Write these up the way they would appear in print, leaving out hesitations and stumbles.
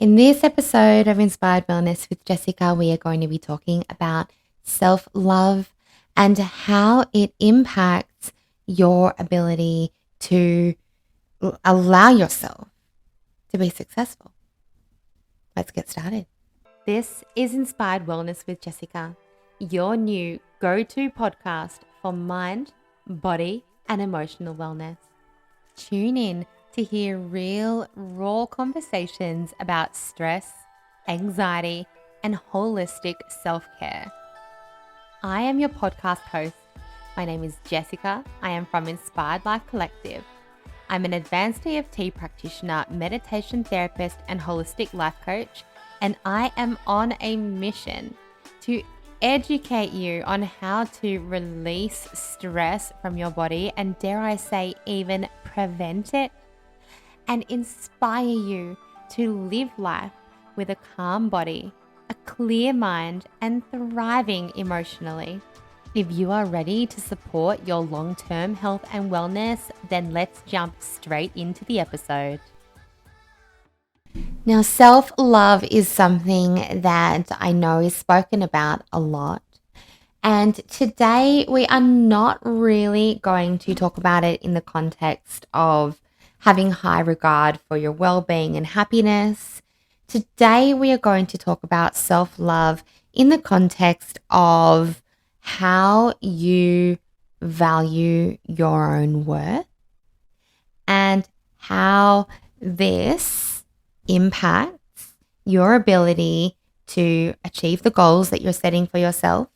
In this episode of Inspired Wellness with Jessica, we are going to be talking about self-love and how it impacts your ability to allow yourself to be successful. Let's get started. This is Inspired Wellness with Jessica, your new go-to podcast for mind, body, and emotional wellness. Tune in to hear real, raw conversations about stress, anxiety, and holistic self-care. I am your podcast host. My name is Jessica. I am from Inspired Life Collective. I'm an advanced EFT practitioner, meditation therapist, and holistic life coach, and I am on a mission to educate you on how to release stress from your body and, dare I say, even prevent it, and inspire you to live life with a calm body, a clear mind, and thriving emotionally. If you are ready to support your long-term health and wellness, then let's jump straight into the episode. Now, self-love is something that I know is spoken about a lot. And today we are not really going to talk about it in the context of having high regard for your well-being and happiness. Today we are going to talk about self-love in the context of how you value your own worth and how this impacts your ability to achieve the goals that you're setting for yourself,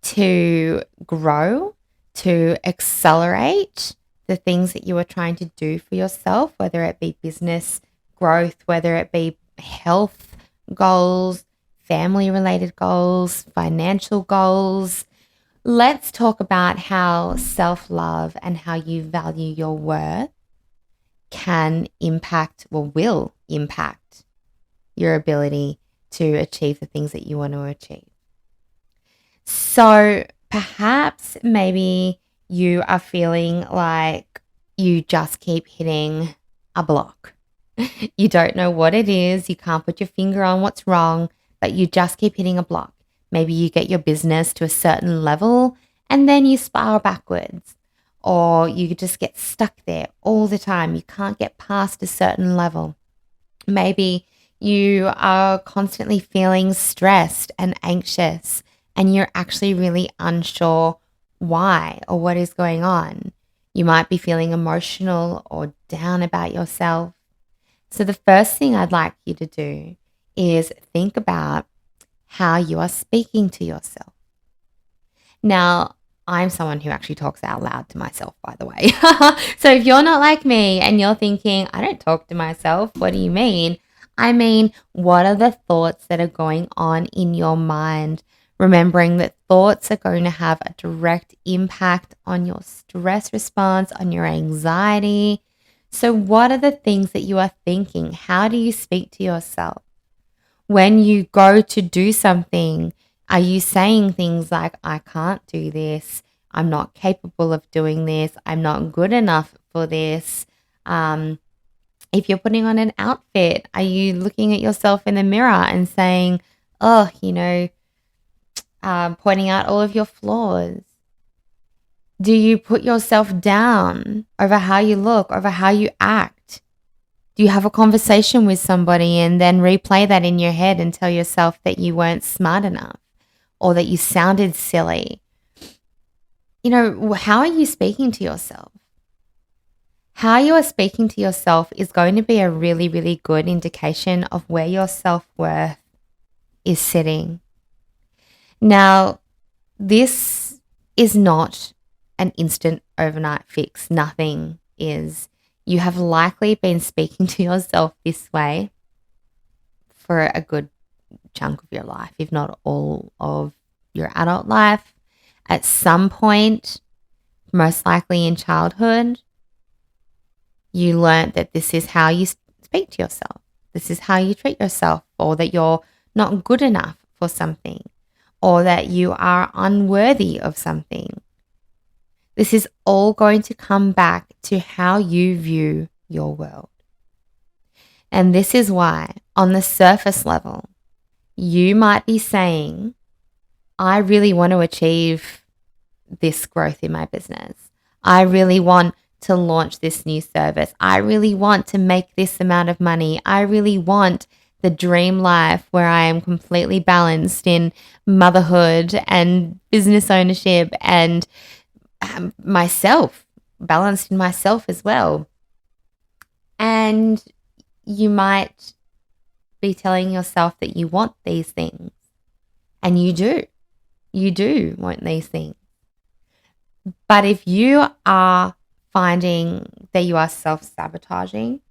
to grow, to accelerate the things that you are trying to do for yourself, whether it be business growth, whether it be health goals, family-related goals, financial goals. Let's talk about how self-love and how you value your worth can impact or will impact your ability to achieve the things that you want to achieve. So perhaps maybe you are feeling like you just keep hitting a block. You don't know what it is. You can't put your finger on what's wrong, but you just keep hitting a block. Maybe you get your business to a certain level and then you spiral backwards, or you just get stuck there all the time. You can't get past a certain level. Maybe you are constantly feeling stressed and anxious and you're actually really unsure why or what is going on. You might be feeling emotional or down about yourself. So the first thing I'd like you to do is think about how you are speaking to yourself. Now, I'm someone who actually talks out loud to myself, by the way. So if you're not like me and you're thinking, I don't talk to myself, what do you mean? I mean, what are the thoughts that are going on in your mind? Remembering that thoughts are going to have a direct impact on your stress response, on your anxiety. So what are the things that you are thinking? How do you speak to yourself? When you go to do something, are you saying things like, I can't do this, I'm not capable of doing this, I'm not good enough for this? If you're putting on an outfit, are you looking at yourself in the mirror and saying, oh, pointing out all of your flaws? Do you put yourself down over how you look, over how you act? Do you have a conversation with somebody and then replay that in your head and tell yourself that you weren't smart enough or that you sounded silly? How are you speaking to yourself? How you are speaking to yourself is going to be a really, really good indication of where your self-worth is sitting. Now, this is not an instant overnight fix. Nothing is. You have likely been speaking to yourself this way for a good chunk of your life, if not all of your adult life. At some point, most likely in childhood, you learned that this is how you speak to yourself. This is how you treat yourself, or that you're not good enough for something, or that you are unworthy of something. This is all going to come back to how you view your world. And this is why, on the surface level, you might be saying, I really want to achieve this growth in my business. I really want to launch this new service. I really want to make this amount of money. I really want the dream life where I am completely balanced in motherhood and business ownership and myself, balanced in myself as well. And you might be telling yourself that you want these things. And you do. You do want these things. But if you are finding that you are self-sabotaging,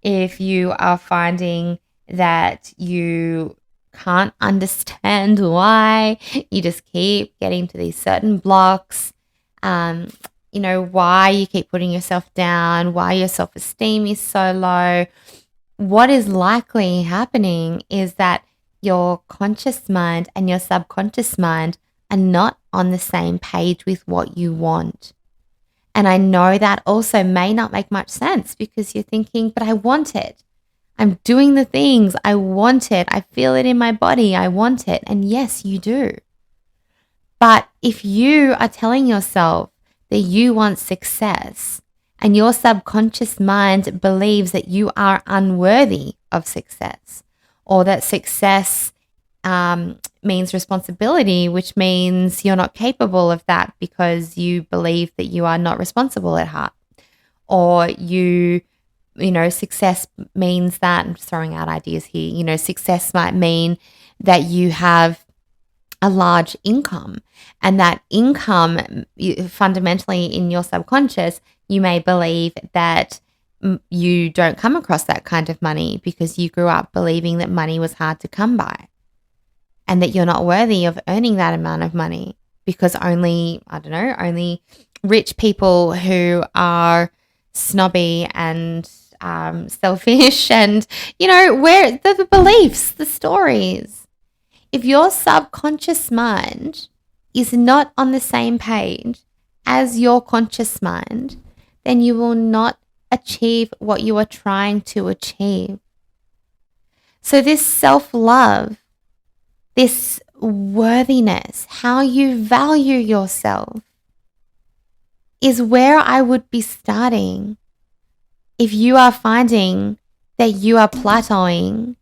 if you are finding that you can't understand why, you just keep getting to these certain blocks, why you keep putting yourself down, why your self-esteem is so low, what is likely happening is that your conscious mind and your subconscious mind are not on the same page with what you want. And I know that also may not make much sense because you're thinking, but I want it. I'm doing the things. I want it. I feel it in my body. I want it. And yes, you do. But if you are telling yourself that you want success and your subconscious mind believes that you are unworthy of success, or that success means responsibility, which means you're not capable of that because you believe that you are not responsible at heart, or success means that, I'm just throwing out ideas here, success might mean that you have a large income, and that income fundamentally in your subconscious, you may believe that you don't come across that kind of money because you grew up believing that money was hard to come by and that you're not worthy of earning that amount of money because only rich people who are snobby and selfish and, where the beliefs, the stories. If your subconscious mind is not on the same page as your conscious mind, then you will not achieve what you are trying to achieve. So this self-love, this worthiness, how you value yourself is where I would be starting if you are finding that you are plateauing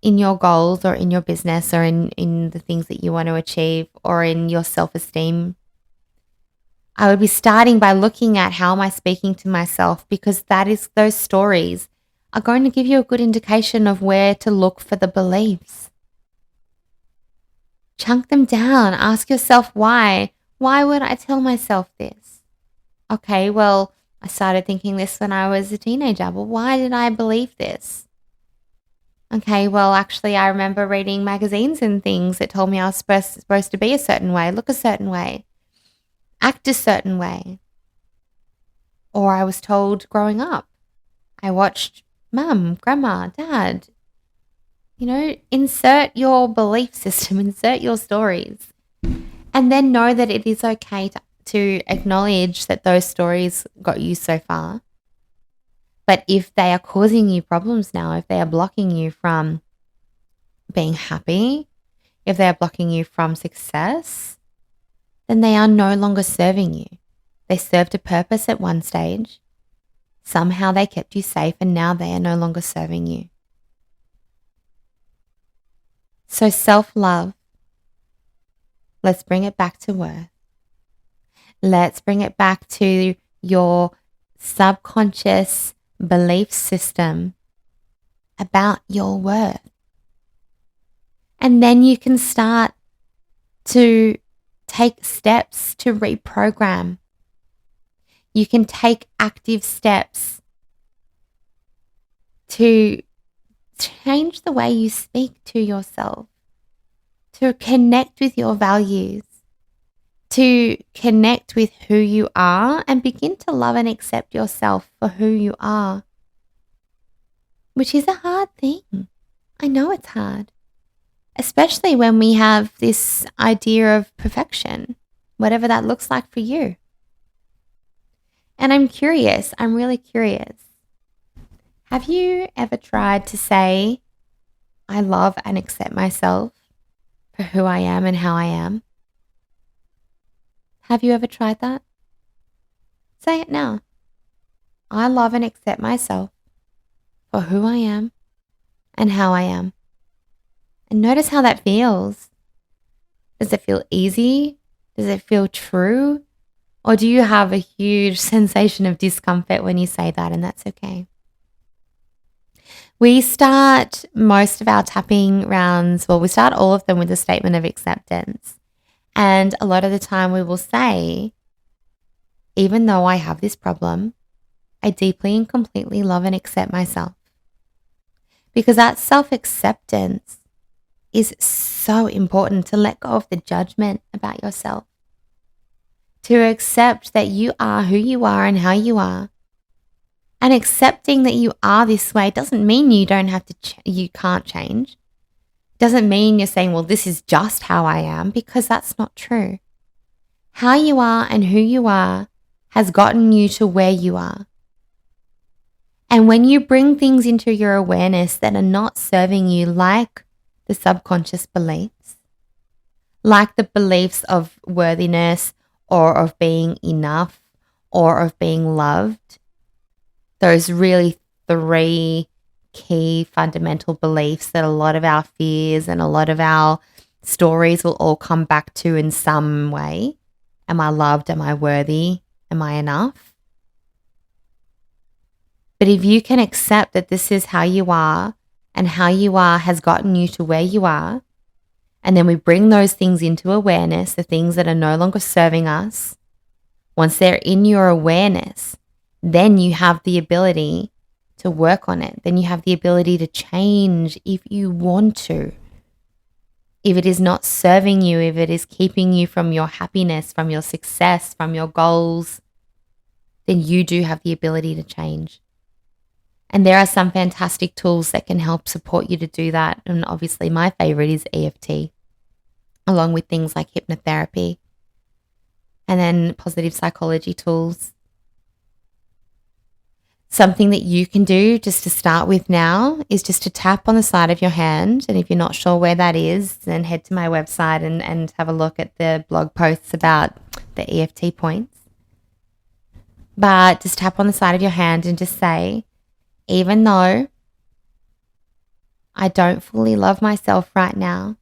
in your goals or in your business or in the things that you want to achieve or in your self-esteem. I would be starting by looking at how am I speaking to myself, because those stories are going to give you a good indication of where to look for the beliefs. Chunk them down. Ask yourself why. Why would I tell myself this? Okay, well, I started thinking this when I was a teenager. Well, why did I believe this? Okay, well, actually, I remember reading magazines and things that told me I was supposed to be a certain way, look a certain way, act a certain way. Or I was told growing up. I watched mum, grandma, dad. Insert your belief system, insert your stories, and then know that it is okay to acknowledge that those stories got you so far. But if they are causing you problems now, if they are blocking you from being happy, if they are blocking you from success, then they are no longer serving you. They served a purpose at one stage. Somehow they kept you safe and now they are no longer serving you. So self-love, let's bring it back to worth. Let's bring it back to your subconscious belief system about your worth. And then you can start to take steps to reprogram. You can take active steps to change the way you speak to yourself, to connect with your values, to connect with who you are and begin to love and accept yourself for who you are, which is a hard thing. I know it's hard, especially when we have this idea of perfection, whatever that looks like for you. And I'm really curious, Have you ever tried to say, I love and accept myself for who I am and how I am? Have you ever tried that? Say it now. I love and accept myself for who I am and how I am. And notice how that feels. Does it feel easy? Does it feel true? Or do you have a huge sensation of discomfort when you say that? And that's okay. We start most of our tapping rounds, we start all of them with a statement of acceptance. And a lot of the time we will say, even though I have this problem, I deeply and completely love and accept myself. Because that self-acceptance is so important, to let go of the judgment about yourself, to accept that you are who you are and how you are. And accepting that you are this way doesn't mean you don't have to, you can't change. Doesn't mean you're saying, well, this is just how I am, because that's not true. How you are and who you are has gotten you to where you are. And when you bring things into your awareness that are not serving you, like the subconscious beliefs, like the beliefs of worthiness or of being enough or of being loved, those really 3 key fundamental beliefs that a lot of our fears and a lot of our stories will all come back to in some way. Am I loved? Am I worthy? Am I enough? But if you can accept that this is how you are and how you are has gotten you to where you are, and then we bring those things into awareness, the things that are no longer serving us, once they're in your awareness, then you have the ability to work on it. Then you have the ability to change if you want to. If it is not serving you, if it is keeping you from your happiness, from your success, from your goals, then you do have the ability to change. And there are some fantastic tools that can help support you to do that. And obviously my favorite is EFT, along with things like hypnotherapy and then positive psychology tools. Something that you can do just to start with now is just to tap on the side of your hand. And if you're not sure where that is, then head to my website and have a look at the blog posts about the EFT points. But just tap on the side of your hand and just say, even though I don't fully love myself right now,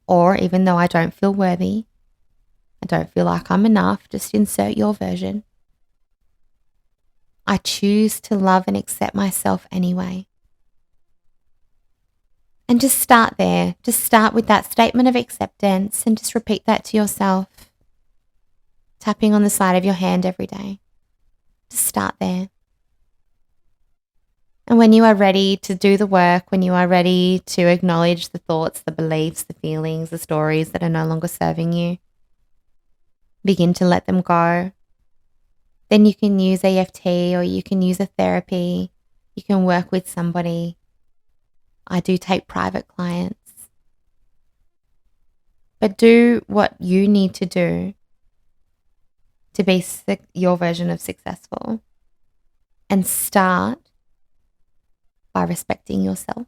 or even though I don't feel worthy, I don't feel like I'm enough, just insert your version, I choose to love and accept myself anyway. And just start there. Just start with that statement of acceptance and just repeat that to yourself. Tapping on the side of your hand every day. Just start there. And when you are ready to do the work, when you are ready to acknowledge the thoughts, the beliefs, the feelings, the stories that are no longer serving you, begin to let them go. Then you can use EFT, or you can use a therapy. You can work with somebody. I do take private clients. But do what you need to do to be your version of successful. And start by respecting yourself.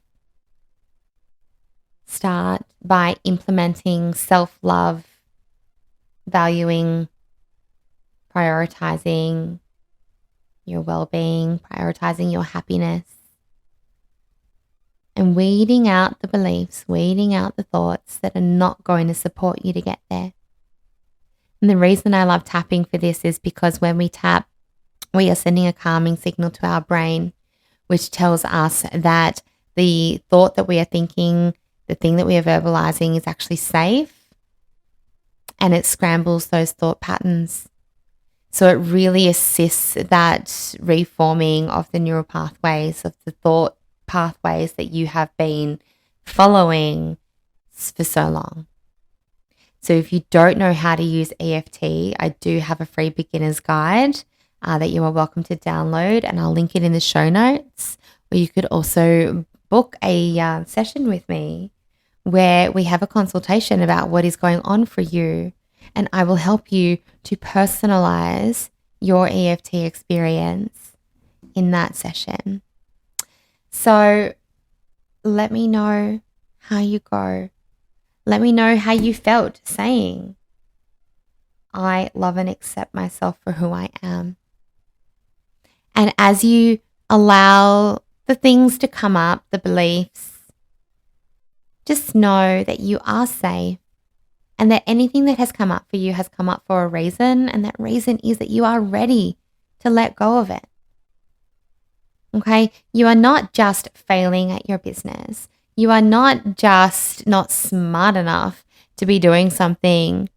Start by implementing self-love, valuing, prioritizing your well-being, prioritizing your happiness, and weeding out the beliefs, weeding out the thoughts that are not going to support you to get there. And the reason I love tapping for this is because when we tap, we are sending a calming signal to our brain, which tells us that the thought that we are thinking, the thing that we are verbalizing is actually safe, and it scrambles those thought patterns. So it really assists that reforming of the neural pathways, of the thought pathways that you have been following for so long. So if you don't know how to use EFT, I do have a free beginner's guide that you are welcome to download, and I'll link it in the show notes. Or you could also book a session with me where we have a consultation about what is going on for you, and I will help you to personalize your EFT experience in that session. So let me know how you go. Let me know how you felt saying, I love and accept myself for who I am. And as you allow the things to come up, the beliefs, just know that you are safe and that anything that has come up for you has come up for a reason. And that reason is that you are ready to let go of it. Okay? You are not just failing at your business. You are not just not smart enough to be doing something.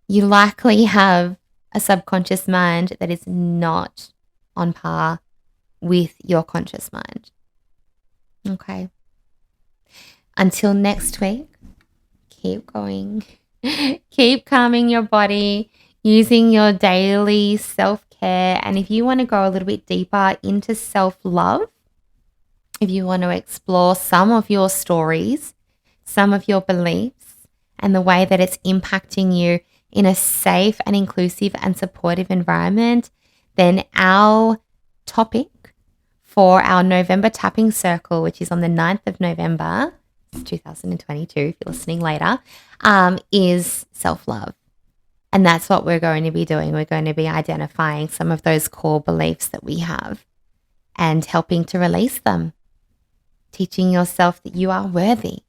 You likely have a subconscious mind that is not on par with your conscious mind. Okay. Until next week, keep going. Keep calming your body using your daily self-care. And if you want to go a little bit deeper into self-love, if you want to explore some of your stories, some of your beliefs, and the way that it's impacting you in a safe and inclusive and supportive environment, then our topic for our November tapping circle, which is on the 9th of November, it's 2022 if you're listening later, is self-love. And that's what we're going to be doing. We're going to be identifying some of those core beliefs that we have and helping to release them, teaching yourself that you are worthy,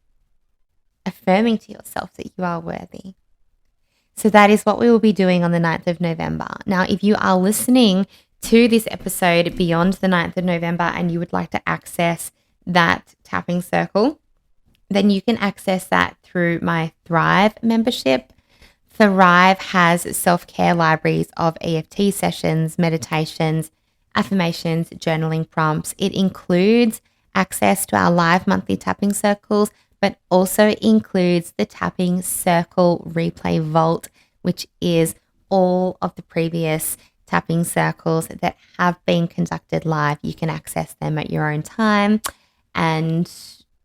affirming to yourself that you are worthy. So that is what we will be doing on the 9th of November. Now, if you are listening to this episode beyond the 9th of November and you would like to access that tapping circle, then you can access that through my Thrive membership. Thrive has self-care libraries of EFT sessions, meditations, affirmations, journaling prompts. It includes access to our live monthly tapping circles, but also includes the tapping circle replay vault, which is all of the previous tapping circles that have been conducted live. You can access them at your own time. And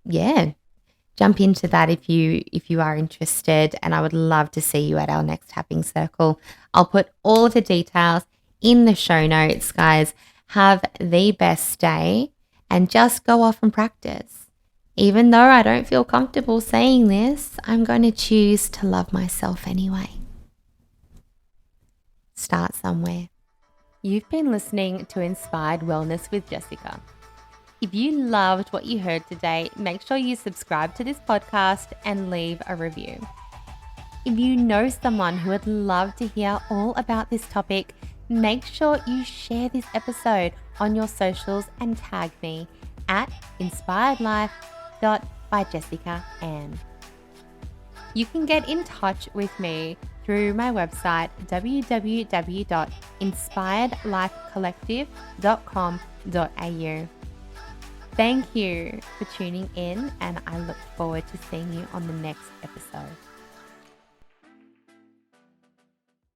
yeah, jump into that if you are interested, and I would love to see you at our next tapping circle. I'll put all of the details in the show notes, guys. Have the best day and just go off and practice. Even though I don't feel comfortable saying this, I'm going to choose to love myself anyway. Start somewhere. You've been listening to Inspired Wellness with Jessica. If you loved what you heard today, make sure you subscribe to this podcast and leave a review. If you know someone who would love to hear all about this topic, make sure you share this episode on your socials and tag me at inspiredlife.byjessicaann. You can get in touch with me through my website www.inspiredlifecollective.com.au. Thank you for tuning in, and I look forward to seeing you on the next episode.